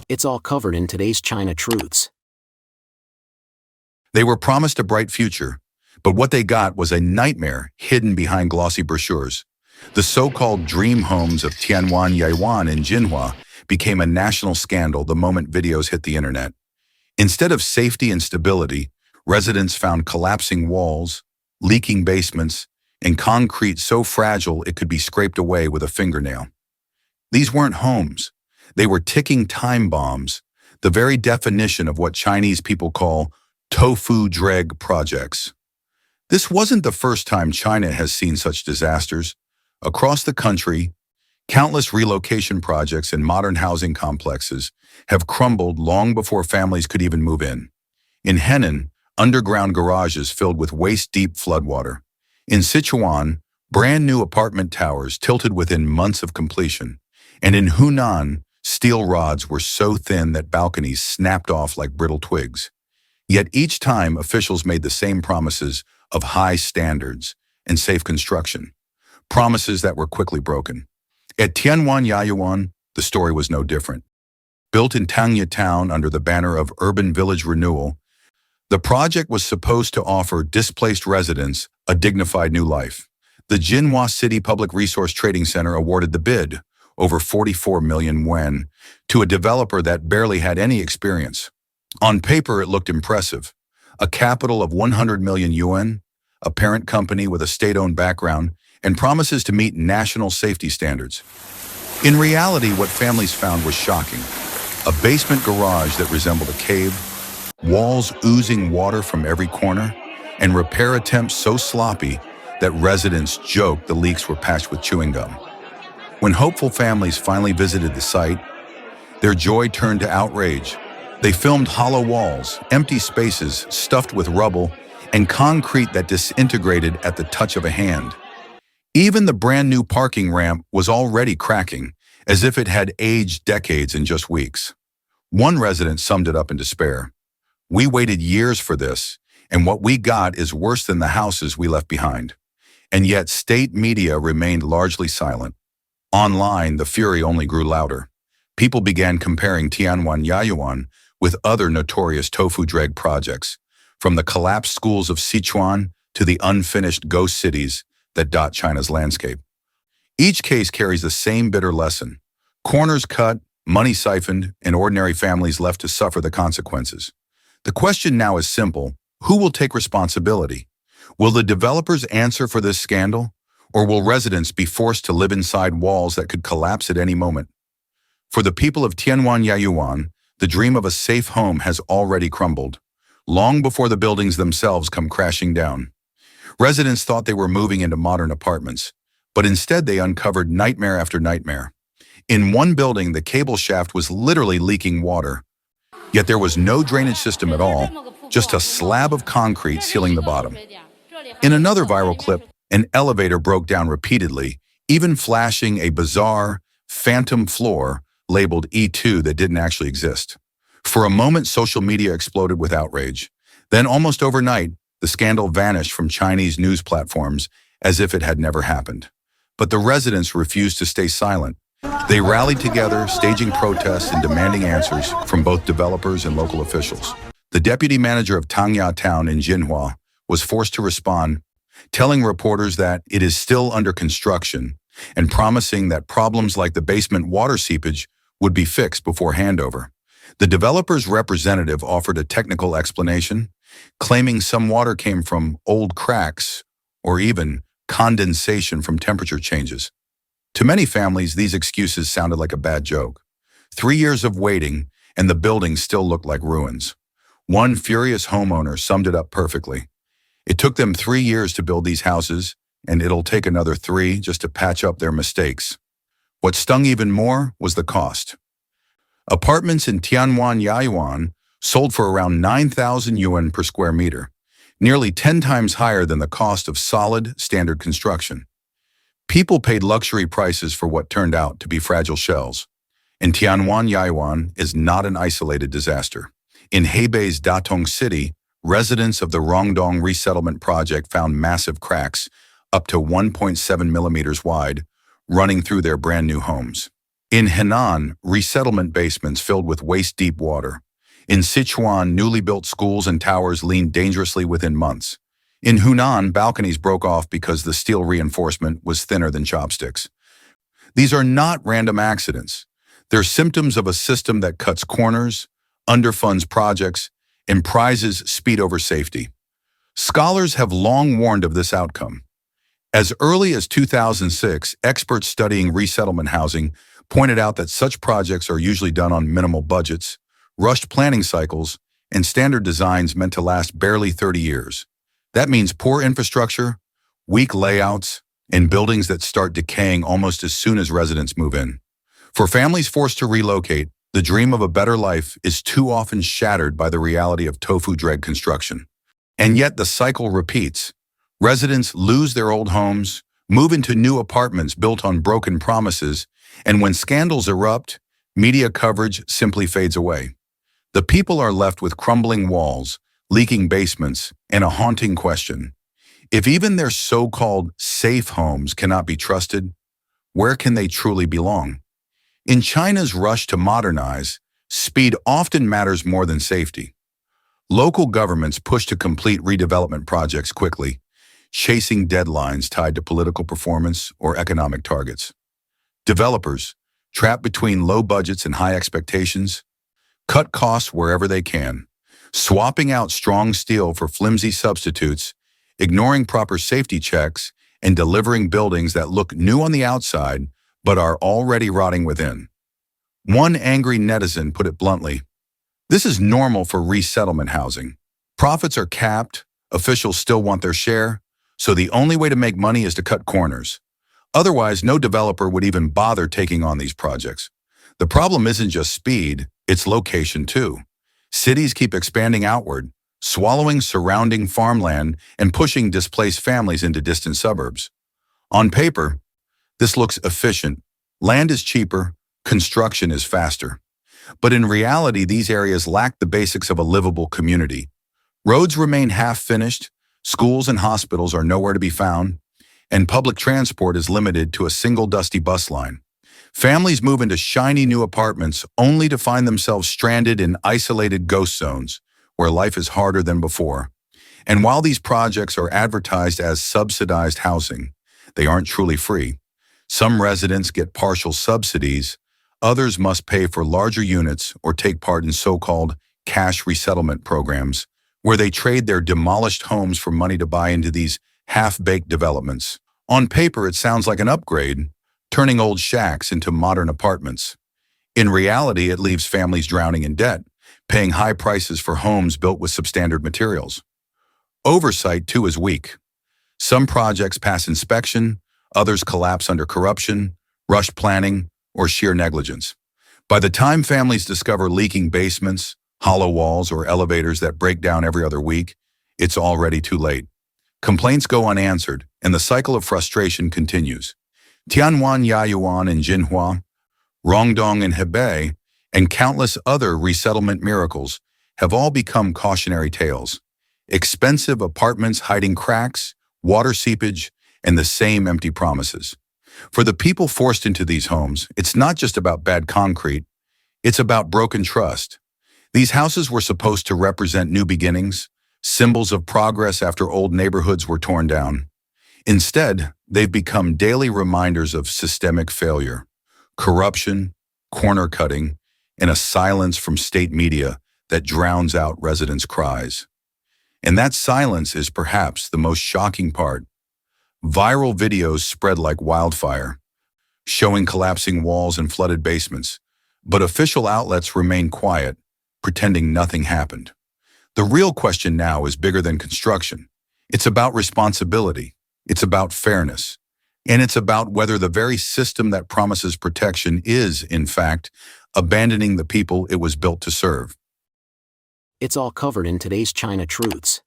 it's all covered in today's China Truths. They were promised a bright future, but what they got was a nightmare hidden behind glossy brochures. The so-called dream homes of Tianwan, Yayuan, and Jinhua became a national scandal the moment videos hit the internet. Instead of safety and stability, residents found collapsing walls, leaking basements, and concrete so fragile it could be scraped away with a fingernail. These weren't homes. They were ticking time bombs, the very definition of what Chinese people call Tofu-Dreg projects. This wasn't the first time China has seen such disasters. Across the country, countless relocation projects and modern housing complexes have crumbled long before families could even move in. In Henan, underground garages filled with waist-deep floodwater. In Sichuan, brand-new apartment towers tilted within months of completion. And in Hunan, steel rods were so thin that balconies snapped off like brittle twigs. Yet each time, officials made the same promises of high standards and safe construction, promises that were quickly broken. At Tianwan, Yayuan, the story was no different. Built in Tangye town under the banner of Urban Village Renewal, the project was supposed to offer displaced residents a dignified new life. The Jinhua City Public Resource Trading Center awarded the bid, over 44 million yuan, to a developer that barely had any experience. On paper, it looked impressive. A capital of 100 million yuan, a parent company with a state-owned background, and promises to meet national safety standards. In reality, what families found was shocking. A basement garage that resembled a cave, walls oozing water from every corner, and repair attempts so sloppy that residents joked the leaks were patched with chewing gum. When hopeful families finally visited the site, their joy turned to outrage. They filmed hollow walls, empty spaces stuffed with rubble, and concrete that disintegrated at the touch of a hand. Even the brand new parking ramp was already cracking, as if it had aged decades in just weeks. One resident summed it up in despair. "We waited years for this, and what we got is worse than the houses we left behind." And yet state media remained largely silent. Online, the fury only grew louder. People began comparing Tianwan Yayuan with other notorious Tofu-Dreg projects, from the collapsed schools of Sichuan to the unfinished ghost cities that dot China's landscape. Each case carries the same bitter lesson: corners cut, money siphoned, and ordinary families left to suffer the consequences. The question now is simple: who will take responsibility? Will the developers answer for this scandal, or will residents be forced to live inside walls that could collapse at any moment? For the people of Tianwan Yayuan, the dream of a safe home has already crumbled, long before the buildings themselves come crashing down. Residents thought they were moving into modern apartments, but instead they uncovered nightmare after nightmare. In one building, the cable shaft was literally leaking water, yet there was no drainage system at all, just a slab of concrete sealing the bottom. In another viral clip, an elevator broke down repeatedly, even flashing a bizarre, phantom floor labeled E2 that didn't actually exist. For a moment, social media exploded with outrage. Then, almost overnight, the scandal vanished from Chinese news platforms as if it had never happened. But the residents refused to stay silent. They rallied together, staging protests and demanding answers from both developers and local officials. The deputy manager of Tangye town in Jinhua was forced to respond, telling reporters that it is still under construction and promising that problems like the basement water seepage would be fixed before handover. The developer's representative offered a technical explanation, claiming some water came from old cracks or even condensation from temperature changes. To many families, these excuses sounded like a bad joke. 3 years of waiting, and the buildings still looked like ruins. One furious homeowner summed it up perfectly. "It took them 3 years to build these houses, and it'll take another 3 just to patch up their mistakes." What stung even more was the cost. Apartments in Tianwan Yayuan sold for around 9,000 yuan per square meter, nearly 10 times higher than the cost of solid, standard construction. People paid luxury prices for what turned out to be fragile shells. And Tianwan Yayuan is not an isolated disaster. In Hebei's Datong City, residents of the Rongdong Resettlement project found massive cracks, up to 1.7 millimeters wide, running through their brand new homes. In Henan, resettlement basements filled with waist-deep water. In Sichuan, newly built schools and towers leaned dangerously within months. In Hunan, balconies broke off because the steel reinforcement was thinner than chopsticks. These are not random accidents. They're symptoms of a system that cuts corners, underfunds projects, and prizes speed over safety. Scholars have long warned of this outcome. As early as 2006, experts studying resettlement housing pointed out that such projects are usually done on minimal budgets, rushed planning cycles, and standard designs meant to last barely 30 years. That means poor infrastructure, weak layouts, and buildings that start decaying almost as soon as residents move in. For families forced to relocate, the dream of a better life is too often shattered by the reality of Tofu-Dreg construction. And yet the cycle repeats. Residents lose their old homes, move into new apartments built on broken promises, and when scandals erupt, media coverage simply fades away. The people are left with crumbling walls, leaking basements, and a haunting question. If even their so-called safe homes cannot be trusted, where can they truly belong? In China's rush to modernize, speed often matters more than safety. Local governments push to complete redevelopment projects quickly, chasing deadlines tied to political performance or economic targets. Developers, trapped between low budgets and high expectations, cut costs wherever they can, swapping out strong steel for flimsy substitutes, ignoring proper safety checks, and delivering buildings that look new on the outside but are already rotting within. One angry netizen put it bluntly, "This is normal for resettlement housing. Profits are capped, officials still want their share, so the only way to make money is to cut corners. Otherwise, no developer would even bother taking on these projects." The problem isn't just speed, it's location too. Cities keep expanding outward, swallowing surrounding farmland and pushing displaced families into distant suburbs. On paper, this looks efficient. Land is cheaper, construction is faster. But in reality, these areas lack the basics of a livable community. Roads remain half-finished, schools and hospitals are nowhere to be found, and public transport is limited to a single dusty bus line. Families move into shiny new apartments only to find themselves stranded in isolated ghost zones where life is harder than before. And while these projects are advertised as subsidized housing, they aren't truly free. Some residents get partial subsidies, others must pay for larger units or take part in so-called cash resettlement programs, where they trade their demolished homes for money to buy into these half-baked developments. On paper, it sounds like an upgrade, turning old shacks into modern apartments. In reality, it leaves families drowning in debt, paying high prices for homes built with substandard materials. Oversight, too, is weak. Some projects pass inspection, others collapse under corruption, rushed planning, or sheer negligence. By the time families discover leaking basements, hollow walls, or elevators that break down every other week, it's already too late. Complaints go unanswered, and the cycle of frustration continues. Tianwan, Yayuan, and Jinhua, Rongdong and Hebei, and countless other resettlement miracles have all become cautionary tales. Expensive apartments hiding cracks, water seepage, and the same empty promises. For the people forced into these homes, it's not just about bad concrete, it's about broken trust. These houses were supposed to represent new beginnings, symbols of progress after old neighborhoods were torn down. Instead, they've become daily reminders of systemic failure, corruption, corner cutting, and a silence from state media that drowns out residents' cries. And that silence is perhaps the most shocking part. Viral videos spread like wildfire, showing collapsing walls and flooded basements, but official outlets remain quiet, pretending nothing happened. The real question now is bigger than construction. It's about responsibility. It's about fairness. And it's about whether the very system that promises protection is, in fact, abandoning the people it was built to serve. It's all covered in today's China Truths.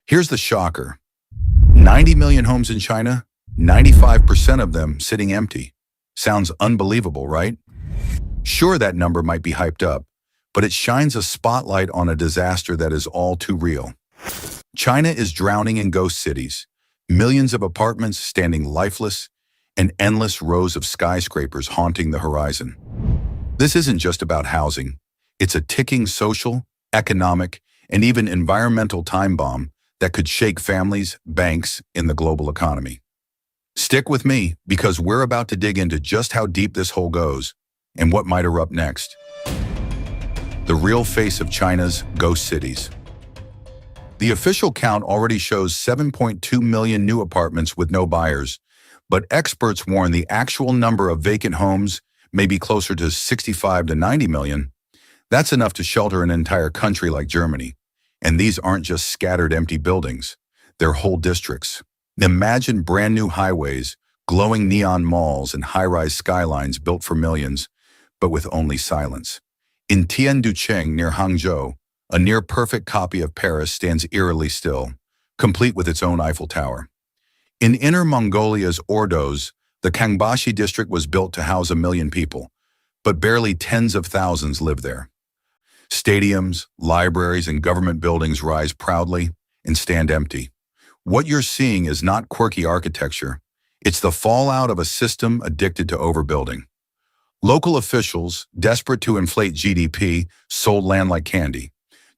Here's the shocker. 90 million homes in China, 95% of them sitting empty. Sounds unbelievable, right? Sure, that number might be hyped up, but it shines a spotlight on a disaster that is all too real. China is drowning in ghost cities, millions of apartments standing lifeless, and endless rows of skyscrapers haunting the horizon. This isn't just about housing. It's a ticking social, economic, and even environmental time bomb that could shake families, banks, in the global economy. Stick with me, because we're about to dig into just how deep this hole goes and what might erupt next. The real face of China's ghost cities. The official count already shows 7.2 million new apartments with no buyers, but experts warn the actual number of vacant homes may be closer to 65 to 90 million. That's enough to shelter an entire country like Germany. And these aren't just scattered empty buildings, they're whole districts. Imagine brand new highways, glowing neon malls, and high-rise skylines built for millions, but with only silence. In Tianwan, near Hangzhou, a near-perfect copy of Paris stands eerily still, complete with its own Eiffel Tower. In Inner Mongolia's Ordos, the Kangbashi district was built to house 1 million people, but barely tens of thousands live there. Stadiums, libraries, and government buildings rise proudly and stand empty. What you're seeing is not quirky architecture. It's the fallout of a system addicted to overbuilding. Local officials, desperate to inflate GDP, sold land like candy.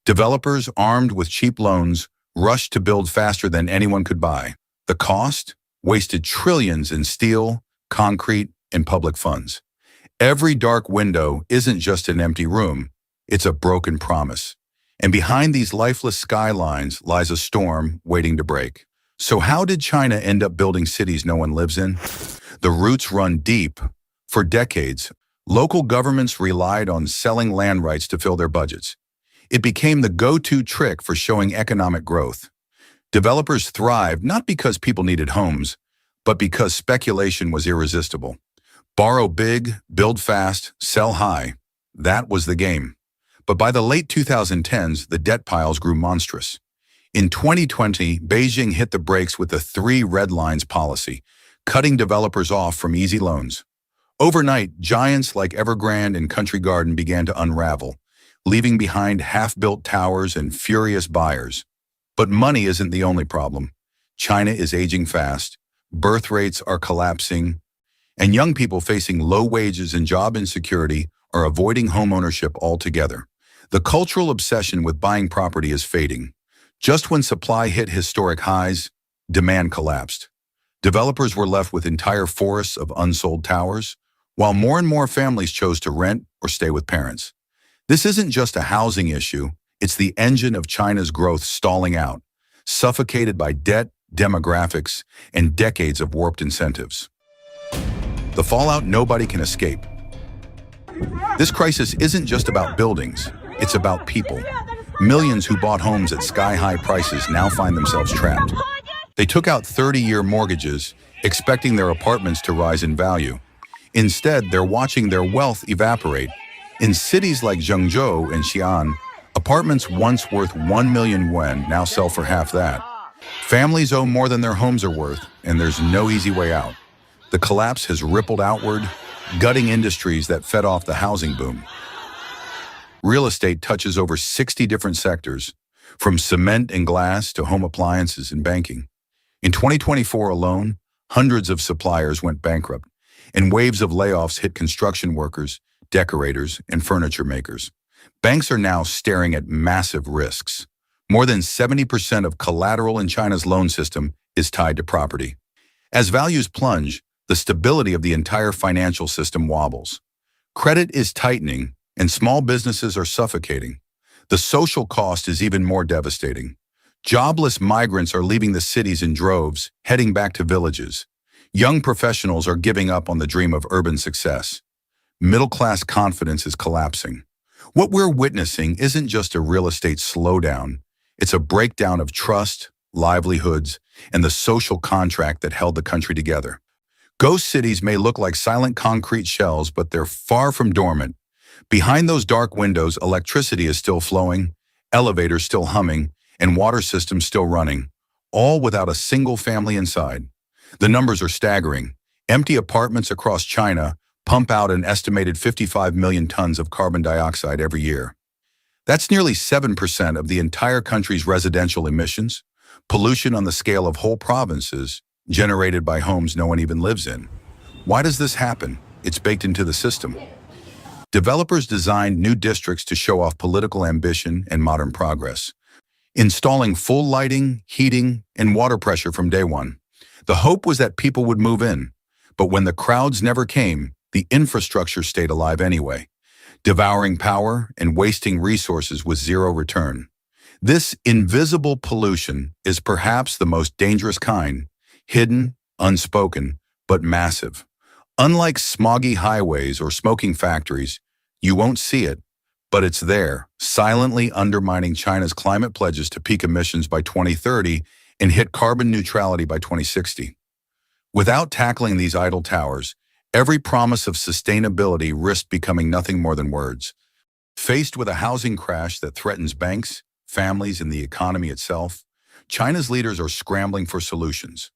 Developers, armed with cheap loans, rushed to build faster than anyone could buy. The cost? Wasted trillions in steel, concrete, and public funds. Every dark window isn't just an empty room, it's a broken promise. And behind these lifeless skylines lies a storm waiting to break. So how did China end up building cities no one lives in? The roots run deep. For decades, local governments relied on selling land rights to fill their budgets. It became the go-to trick for showing economic growth. Developers thrived not because people needed homes, but because speculation was irresistible. Borrow big, build fast, sell high. That was the game. But by the late 2010s, the debt piles grew monstrous. In 2020, Beijing hit the brakes with the 3 red lines policy, cutting developers off from easy loans. Overnight, giants like Evergrande and Country Garden began to unravel, leaving behind half-built towers and furious buyers. But money isn't the only problem. China is aging fast, birth rates are collapsing, and young people facing low wages and job insecurity are avoiding homeownership altogether. The cultural obsession with buying property is fading. Just when supply hit historic highs, demand collapsed. Developers were left with entire forests of unsold towers, while more and more families chose to rent or stay with parents. This isn't just a housing issue, it's the engine of China's growth stalling out, suffocated by debt, demographics, and decades of warped incentives. The fallout nobody can escape. This crisis isn't just about buildings, it's about people. Millions who bought homes at sky-high prices now find themselves trapped. They took out 30-year mortgages, expecting their apartments to rise in value. Instead, they're watching their wealth evaporate. In cities like Zhengzhou and Xi'an, apartments once worth 1 million yuan now sell for half that. Families owe more than their homes are worth, and there's no easy way out. The collapse has rippled outward, gutting industries that fed off the housing boom. Real estate touches over 60 different sectors, from cement and glass to home appliances and banking. In 2024 alone, hundreds of suppliers went bankrupt, and waves of layoffs hit construction workers, decorators, and furniture makers. Banks are now staring at massive risks. More than 70% of collateral in China's loan system is tied to property. As values plunge, the stability of the entire financial system wobbles. Credit is tightening, and small businesses are suffocating. The social cost is even more devastating. Jobless migrants are leaving the cities in droves, heading back to villages. Young professionals are giving up on the dream of urban success. Middle-class confidence is collapsing. What we're witnessing isn't just a real estate slowdown. It's a breakdown of trust, livelihoods, and the social contract that held the country together. Ghost cities may look like silent concrete shells, but they're far from dormant. Behind those dark windows, electricity is still flowing, elevators still humming, and water systems still running, all without a single family inside. The numbers are staggering. Empty apartments across China pump out an estimated 55 million tons of carbon dioxide every year. That's nearly 7% of the entire country's residential emissions, pollution on the scale of whole provinces generated by homes no one even lives in. Why does this happen? It's baked into the system. Developers designed new districts to show off political ambition and modern progress, installing full lighting, heating, and water pressure from day one. The hope was that people would move in, but when the crowds never came, the infrastructure stayed alive anyway, devouring power and wasting resources with zero return. This invisible pollution is perhaps the most dangerous kind, hidden, unspoken, but massive. Unlike smoggy highways or smoking factories, you won't see it, but it's there, silently undermining China's climate pledges to peak emissions by 2030 and hit carbon neutrality by 2060. Without tackling these idle towers, every promise of sustainability risked becoming nothing more than words. Faced with a housing crash that threatens banks, families, and the economy itself, China's leaders are scrambling for solutions.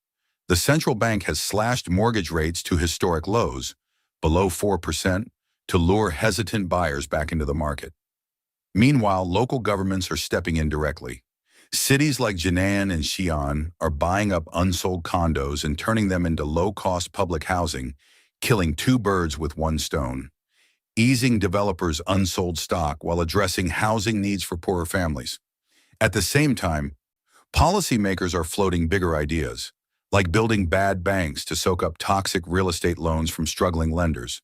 The central bank has slashed mortgage rates to historic lows, below 4%, to lure hesitant buyers back into the market. Meanwhile, local governments are stepping in directly. Cities like Jinan and Xi'an are buying up unsold condos and turning them into low-cost public housing, killing two birds with one stone, easing developers' unsold stock while addressing housing needs for poorer families. At the same time, policymakers are floating bigger ideas, like building bad banks to soak up toxic real estate loans from struggling lenders.